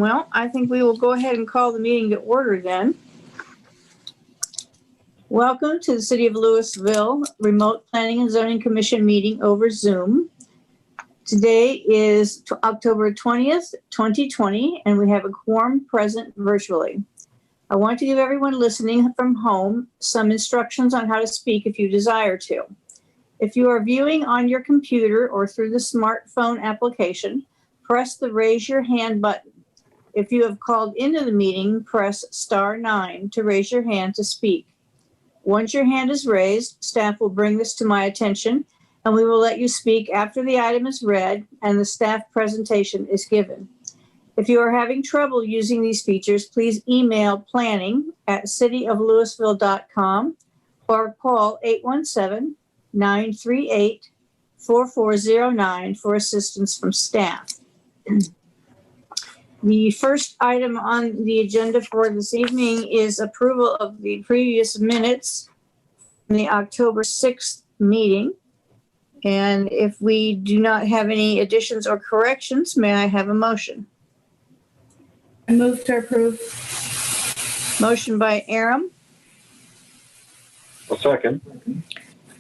Well, I think we will go ahead and call the meeting to order then. Welcome to the City of Louisville Remote Planning and Zoning Commission meeting over Zoom. Today is October 20th, 2020, and we have a quorum present virtually. I want to give everyone listening from home some instructions on how to speak if you desire to. If you are viewing on your computer or through the smartphone application, press the raise your hand button. If you have called into the meeting, press *9 to raise your hand to speak. Once your hand is raised, staff will bring this to my attention, and we will let you speak after the item is read and the staff presentation is given. If you are having trouble using these features, please email planning@cityoflouisville.com or call 817-938-4409 for assistance from staff. The first item on the agenda for this evening is approval of the previous minutes from the October 6th meeting. And if we do not have any additions or corrections, may I have a motion? I move to approve. Motion by Aram. A second.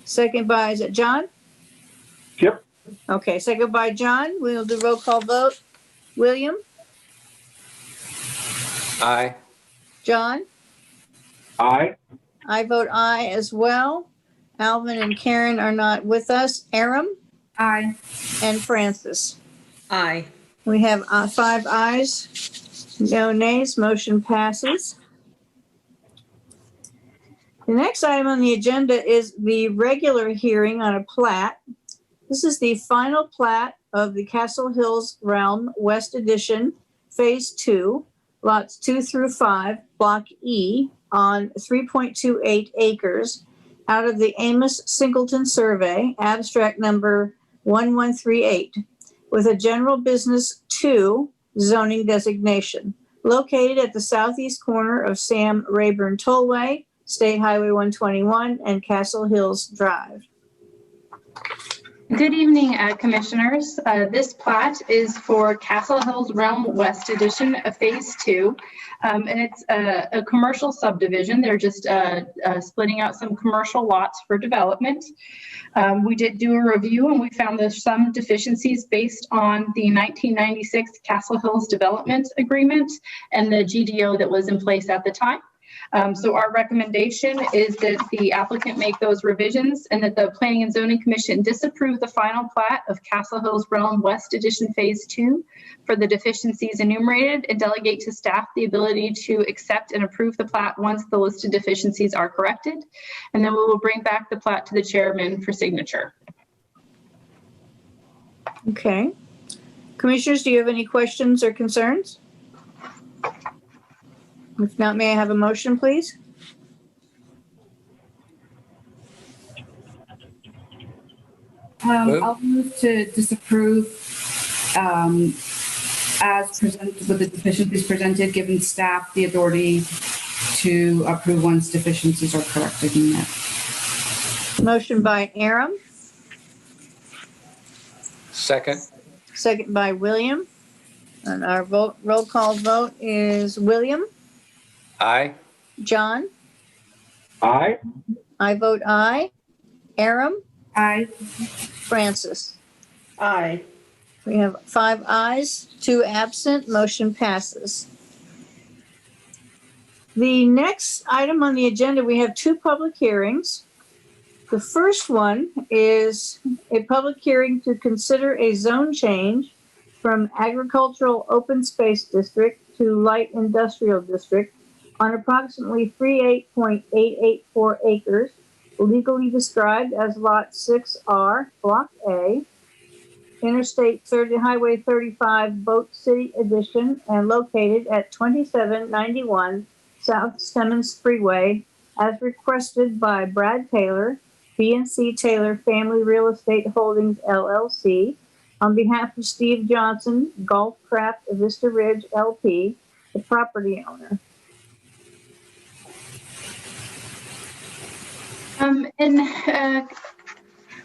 Second by, is it John? Yep. Okay, second by John. We'll do roll call vote. William? Aye. John? Aye. I vote aye as well. Alvin and Karen are not with us. Aram Aye. and Francis. Aye. We have 5 ayes, no nays. Motion passes. The next item on the agenda is the regular hearing on a plat. This is the final plat of the Castle Hills Realm West Edition, Phase 2, lots 2 through 5, Block E, on 3.28 acres out of the Amos Singleton Survey, abstract number 1138, with a general business 2 zoning designation, located at the southeast corner of Sam Rayburn Tollway, State Highway 121, and Castle Hills Drive. Good evening, Commissioners. This plat is for Castle Hills Realm West Edition of Phase 2, and it's a commercial subdivision. They're just splitting out some commercial lots for development. We did do a review, and we found there's some deficiencies based on the 1996 Castle Hills Development Agreement and the GDO that was in place at the time. So our recommendation is that the applicant make those revisions and that the Planning and Zoning Commission disapprove the final plat of Castle Hills Realm West Edition Phase 2 for the deficiencies enumerated and delegate to staff the ability to accept and approve the plat once the listed deficiencies are corrected. And then we will bring back the plat to the chairman for signature. Okay. Commissioners, do you have any questions or concerns? If not, may I have a motion, please? I'll move to disapprove as presented with the deficiencies presented, giving staff the authority to approve once deficiencies are corrected and met. Motion by Aram, Second. second by William. And our roll call vote is William, Aye. John, Aye. I vote aye. Aram, Aye. Francis. Aye. We have 5 ayes, 2 absent. Motion passes. The next item on the agenda, we have 2 public hearings. The first one is a public hearing to consider a zone change from agricultural open space district to light industrial district on approximately 38.884 acres, legally described as Lot 6R, Block A, Interstate Highway 35, Boat City Edition, and located at 2791 South Stemmons Freeway, as requested by Brad Taylor, B&C Taylor Family Real Estate Holdings, LLC, on behalf of Steve Johnson, Golf Craft Vista Ridge, LP, the property owner.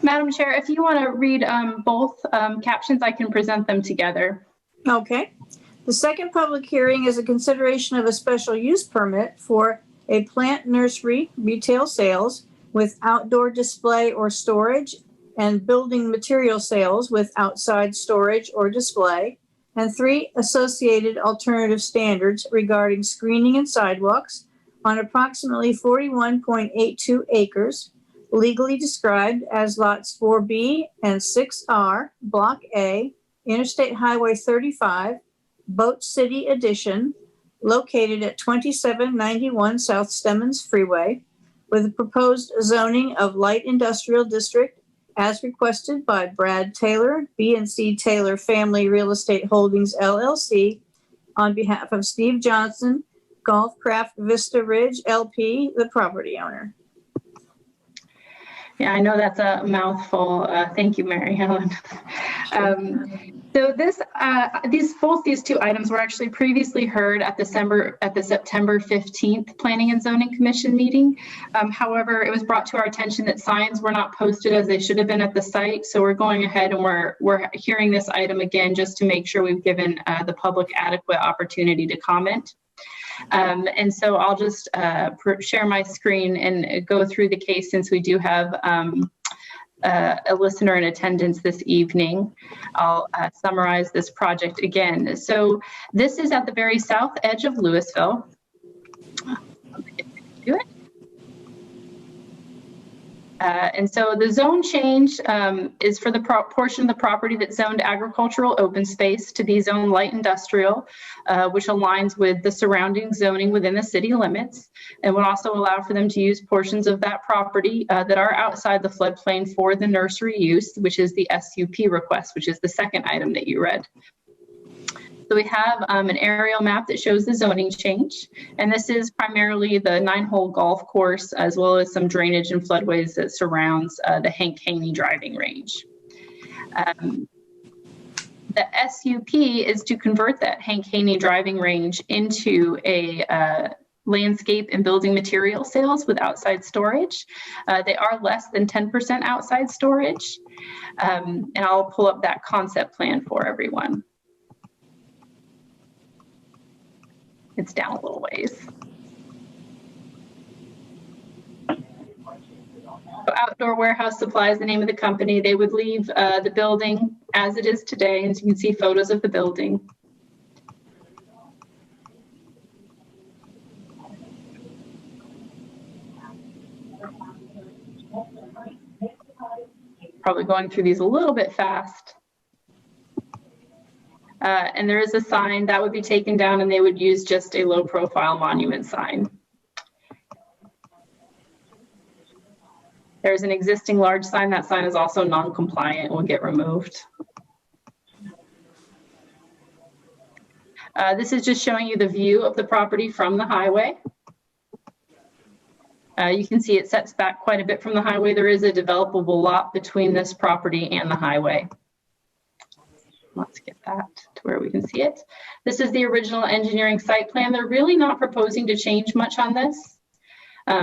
Madam Chair, if you want to read both captions, I can present them together. Okay. The second public hearing is a consideration of a special use permit for a plant nursery retail sales with outdoor display or storage and building material sales with outside storage or display, and 3 associated alternative standards regarding screening and sidewalks on approximately 41.82 acres, legally described as lots 4B and 6R, Block A, Interstate Highway 35, Boat City Edition, located at 2791 South Stemmons Freeway, with a proposed zoning of light industrial district as requested by Brad Taylor, B&C Taylor Family Real Estate Holdings, LLC, on behalf of Steve Johnson, Golfcraft Vista Ridge, LP, the property owner. Yeah, I know that's a mouthful. Thank you, Mary Helen. So these 2 items were actually previously heard at the September 15th Planning and Zoning Commission meeting. However, it was brought to our attention that signs were not posted as they should have been at the site. So we're going ahead and we're hearing this item again just to make sure we've given the public adequate opportunity to comment. And so I'll just share my screen and go through the case since we do have a listener in attendance this evening. I'll summarize this project again. So this is at the very south edge of Louisville. Do it. And so the zone change is for the portion of the property that's zoned agricultural open space to be zoned light industrial, which aligns with the surrounding zoning within the city limits, and would also allow for them to use portions of that property that are outside the floodplain for the nursery use, which is the SUP request, which is the second item that you read. So we have an aerial map that shows the zoning change, and this is primarily the 9-hole golf course, as well as some drainage and floodways that surrounds the Hank Haney driving range. The SUP is to convert that Hank Haney driving range into a landscape and building material sales with outside storage. They are less than 10% outside storage, and I'll pull up that concept plan for everyone. It's down a little ways. So Outdoor Warehouse Supply is the name of the company. They would leave the building as it is today, and you can see photos of the building. Probably going through these a little bit fast. And there is a sign that would be taken down, and they would use just a low profile monument sign. There's an existing large sign. That sign is also non-compliant and will get removed. This is just showing you the view of the property from the highway. You can see it sets back quite a bit from the highway. There is a developable lot between this property and the highway. Let's get that to where we can see it. This is the original engineering site plan. They're really not proposing to change much on this.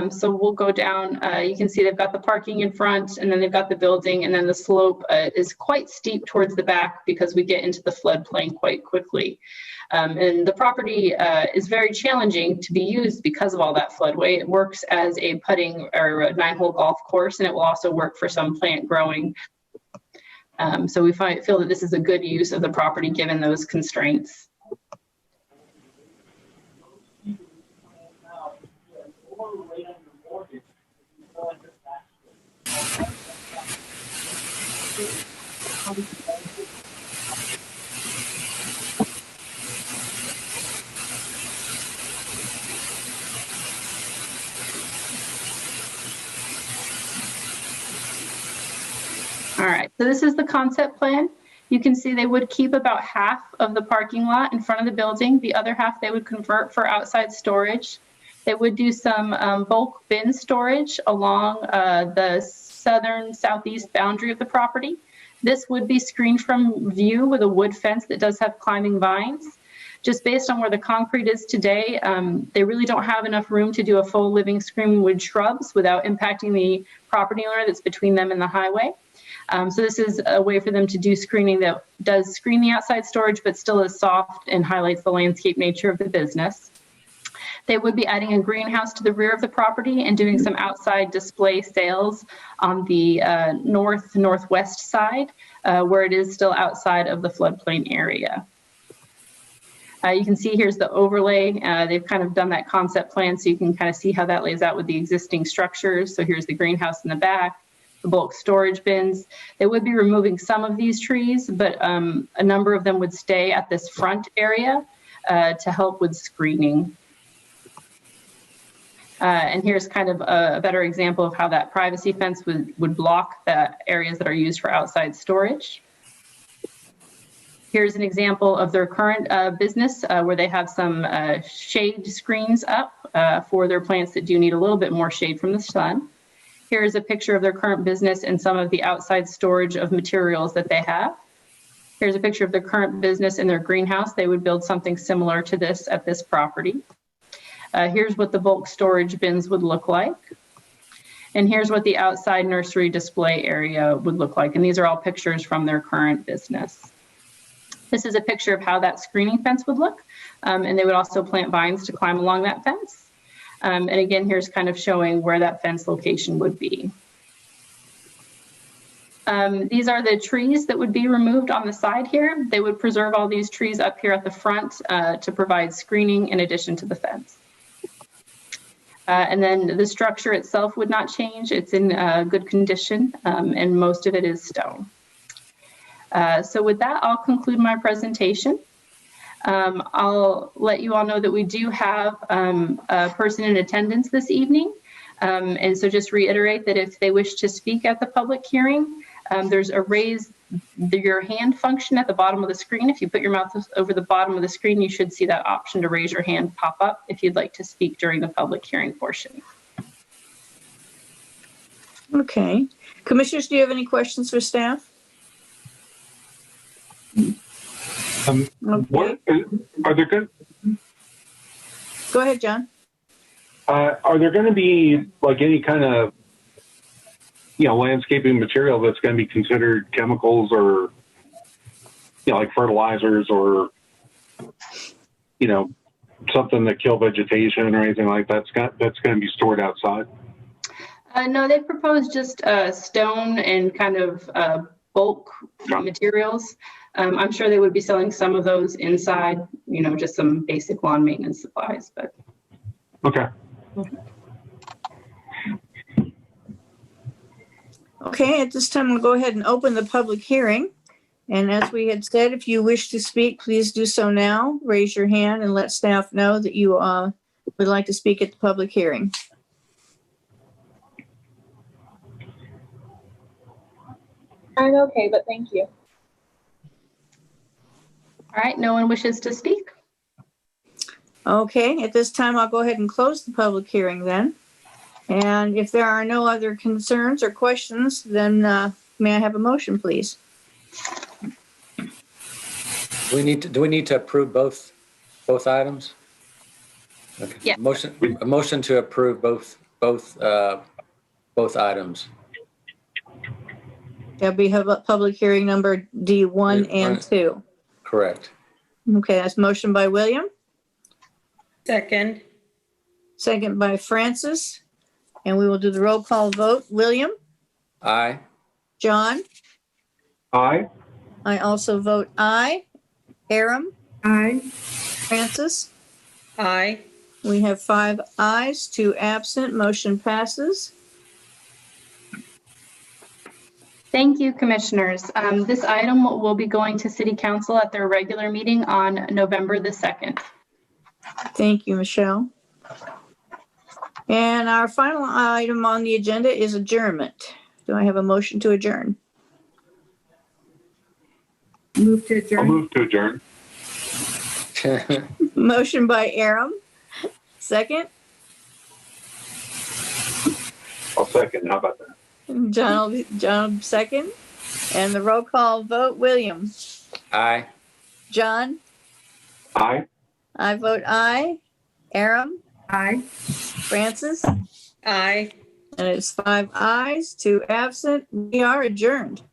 So we'll go down. You can see they've got the parking in front, and then they've got the building, and then the slope is quite steep towards the back because we get into the floodplain quite quickly. And the property is very challenging to be used because of all that floodway. It works as a putting or a 9-hole golf course, and it will also work for some plant growing. So we feel that this is a good use of the property given those constraints. All right, so this is the concept plan. You can see they would keep about half of the parking lot in front of the building. The other half they would convert for outside storage. They would do some bulk bin storage along the southeast boundary of the property. This would be screened from view with a wood fence that does have climbing vines. Just based on where the concrete is today, they really don't have enough room to do a full living screen with shrubs without impacting the property owner that's between them and the highway. So this is a way for them to do screening that does screen the outside storage, but still is soft and highlights the landscape nature of the business. They would be adding a greenhouse to the rear of the property and doing some outside display sales on the northwest side, where it is still outside of the floodplain area. You can see here's the overlay. They've kind of done that concept plan so you can kind of see how that lays out with the existing structures. So here's the greenhouse in the back, the bulk storage bins. They would be removing some of these trees, but a number of them would stay at this front area to help with screening. And here's kind of a better example of how that privacy fence would block the areas that are used for outside storage. Here's an example of their current business where they have some shade screens up for their plants that do need a little bit more shade from the sun. Here's a picture of their current business and some of the outside storage of materials that they have. Here's a picture of their current business in their greenhouse. They would build something similar to this at this property. Here's what the bulk storage bins would look like. And here's what the outside nursery display area would look like. And these are all pictures from their current business. This is a picture of how that screening fence would look. And they would also plant vines to climb along that fence. And again, here's kind of showing where that fence location would be. These are the trees that would be removed on the side here. They would preserve all these trees up here at the front to provide screening in addition to the fence. And then the structure itself would not change. It's in good condition, and most of it is stone. So with that, I'll conclude my presentation. I'll let you all know that we do have a person in attendance this evening. And so just reiterate that if they wish to speak at the public hearing, there's a raise your hand function at the bottom of the screen. If you put your mouth over the bottom of the screen, you should see that option to raise your hand pop up if you'd like to speak during the public hearing portion. Okay. Commissioners, do you have any questions for staff? What are there good? Go ahead, John. Are there going to be like any kind of landscaping material that's going to be considered chemicals or like fertilizers or something that kill vegetation or anything like that that's going to be stored outside? No, they proposed just stone and kind of bulk materials. I'm sure they would be selling some of those inside, just some basic lawn maintenance supplies, but. Okay. Okay, at this time, we'll go ahead and open the public hearing. And as we had said, if you wish to speak, please do so now. Raise your hand and let staff know that you would like to speak at the public hearing. I'm okay, but thank you. All right, no one wishes to speak? Okay, at this time, I'll go ahead and close the public hearing then. And if there are no other concerns or questions, then may I have a motion, please? Do we need to approve both items? Okay. Yeah. A motion to approve both items. That'll be public hearing number D1 and 2. Correct. Okay, that's motion by William. Second. Second by Francis. And we will do the roll call vote. William? Aye. John? Aye. I also vote aye. Aram? Aye. Francis? Aye. We have 5 ayes, 2 absent. Motion passes. Thank you, Commissioners. This item will be going to City Council at their regular meeting on November the 2nd. Thank you, Michelle. And our final item on the agenda is adjournment. Do I have a motion to adjourn? Move to I'll adjourn. move to adjourn. Motion by Aram. Second. I'll second. How about that? John second. And the roll call vote, William. Aye. John. Aye. I vote aye. Aram, Aye. Francis, Aye. and it's 5 ayes, 2 absent. We are adjourned.